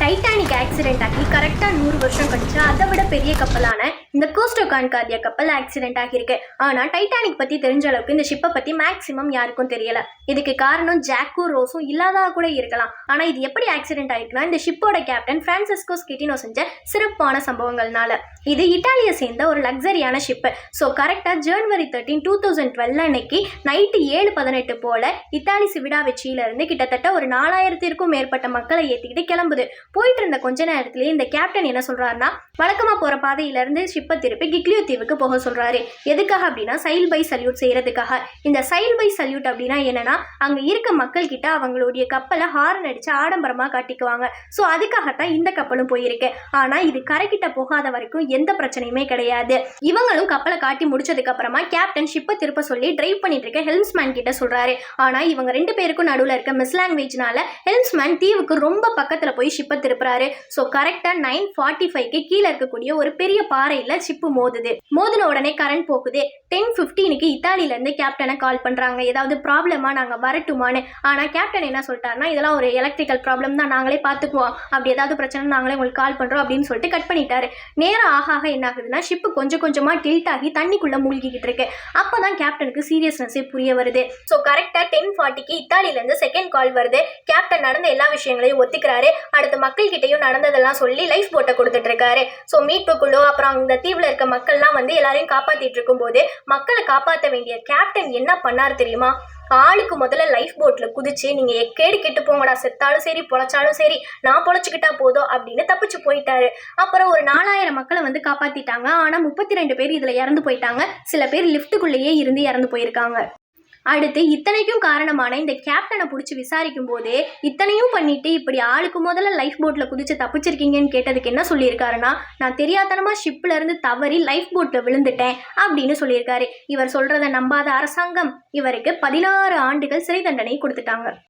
Titanic accident ஆகி கரெக்டாக 100 வருஷம் கழிச்சு அதை விட பெரிய கப்பலான இந்த கோஸ்டோ கான்கார்டியா கப்பல் ஆக்சிடென்ட் ஆகியிருக்கு. ஆனால் டைட்டானிக் பற்றி தெரிஞ்ச அளவுக்கு இந்த ஷிப்பை பற்றி மேக்ஸிமம் யாருக்கும் தெரியல. இதுக்கு காரணம் ஜாக்கும் ரோஸும் இல்லாதா கூட இருக்கலாம். ஆனால் இது எப்படி ஆக்சிடென்ட் ஆகிருக்குன்னா இந்த ஷிப்போட கேப்டன் பிரான்சிஸ்கோ ஸ்கிட்டினோ செஞ்ச சிறப்பான சம்பவங்கள்னால. இது இட்டாலியை சேர்ந்த ஒரு லக்ஸரியான ஷிப்பு. ஸோ கரெக்டாக ஜனவரி 13, 2012 அன்னைக்கு நைட்டு 7:18 போல இத்தாலி சிவிடாவெச்சியிலிருந்து கிட்டத்தட்ட ஒரு 4000த்திற்கும் மேற்பட்ட மக்களை ஏற்றிக்கிட்டு கிளம்புது. போயிட்டு இருந்த கொஞ்ச நேரத்திலேயே இந்த கேப்டன் என்ன சொல்றாருன்னா, வழக்கமாக போகிற பாதையிலிருந்து ஷிப்பை திருப்பி கிக்லியோ தீவுக்கு போக சொல்றாரு. எதுக்காக அப்படின்னா சைல் பை சல்யூட் செய்யறதுக்காக. இந்த சைல் பை சல்யூட் அப்படின்னா என்னன்னா, அங்கே இருக்க மக்கள் கிட்ட அவங்களுடைய கப்பலை ஹார்ன் அடிச்சு ஆடம்பரமாக காட்டிக்குவாங்க. ஸோ அதுக்காகத்தான் இந்த கப்பலும் போயிருக்கு. ஆனால் இது கரைக்கிட்ட போகாத வரைக்கும் எந்த பிரச்சனையுமே கிடையாது. இவங்களும் கப்பலை காட்டி முடிச்சதுக்கு அப்புறமா கேப்டன் ஷிப்பை திருப்ப சொல்லி டிரைவ் பண்ணிட்டு இருக்க ஹெல்ம்ஸ்மேன் கிட்ட சொல்றாரு. ஆனால் இவங்க 2 பேருக்கும் நடுவில் இருக்க மிஸ் லாங்குவேஜ்னால ஹெல்ம்ஸ்மேன் தீவுக்கு ரொம்ப பக்கத்தில் போய் ஷிப்பை திருப்புறாரு. ஸோ கரெக்டாக 9:45க்கு கீழே இருக்கக்கூடிய ஒரு பெரிய பாறையில் ஷிப்பு மோதுது. மோதின உடனே கரண்ட் போகுது. 10:15க்கு இத்தாலியிலேருந்து கேப்டனை கால் பண்ணுறாங்க. ஏதாவது ப்ராப்ளமா, நாங்கள் வரட்டுமான்னு. ஆனால் கேப்டன் என்ன சொல்லிட்டாருன்னா, இதெல்லாம் ஒரு எலக்ட்ரிக்கல் ப்ராப்ளம் தான், நாங்களே பார்த்துக்குவோம், அப்படி ஏதாவது பிரச்சனை நாங்களே உங்களுக்கு கால் பண்ணுறோம் அப்படின்னு சொல்லிட்டு கட் பண்ணிட்டாரு. நேரம் ஆக என்ன ஆகுதுன்னா, ஷிப்பு கொஞ்சம் கொஞ்சமாக டில்ட் ஆகி தண்ணிக்குள்ளே மூழ்கிக்கிட்டு இருக்கு. அப்போ தான் கேப்டனுக்கு சீரியஸ்னஸே புரிய வருது. ஸோ கரெக்டாக 10:40க்கு இத்தாலியிலேருந்து செகண்ட் கால் வருது. கேப்டன் நடந்த எல்லா விஷயங்களையும் ஒத்துக்கிறாரு. அடுத்த மக்கள் கிட்டையும் நடந்ததெல்லாம் சொல்லி லைஃப் போட்டை கொடுத்துட்டு இருக்காரு. ஸோ மீட்பு குழு அப்புறம் இந்த தீவில் இருக்க மக்கள்லாம் வந்து எல்லாரையும் காப்பாற்றிட்டு இருக்கும்போது மக்களை காப்பாற்ற வேண்டிய கேப்டன் என்ன பண்ணார் தெரியுமா? ஆளுக்கு முதல்ல லைஃப் போட்டில் குதிச்சு, நீங்கள் எக்கேடு கெட்டு போங்கடா, செத்தாலும் சரி பொழைச்சாலும் சரி, நான் பொழைச்சிக்கிட்டா போதும் அப்படின்னு தப்பிச்சு போயிட்டாரு. அப்புறம் ஒரு 4000 மக்களை வந்து காப்பாற்றிட்டாங்க. ஆனால் 32 பேர் இதில் இறந்து போயிட்டாங்க. சில பேர் லிஃப்ட்டுக்குள்ளேயே இருந்து இறந்து போயிருக்காங்க. அடுத்து இத்தனைக்கும் காரணமான இந்த கேப்டனை பிடிச்சி விசாரிக்கும் போதே, இத்தனையும் பண்ணிட்டு இப்படி ஆளுக்கு முதல்ல லைஃப் போட்டில் குதிச்சு தப்பிச்சிருக்கீங்கன்னு கேட்டதுக்கு என்ன சொல்லியிருக்காருன்னா, நான் தெரியாதனமாக ஷிப்பில் இருந்து தவறி லைஃப் போட்டில் விழுந்துட்டேன் அப்படின்னு சொல்லியிருக்காரு. இவர் சொல்கிறத நம்பாத அரசாங்கம் இவருக்கு 16 ஆண்டுகள் சிறை தண்டனை கொடுத்துட்டாங்க.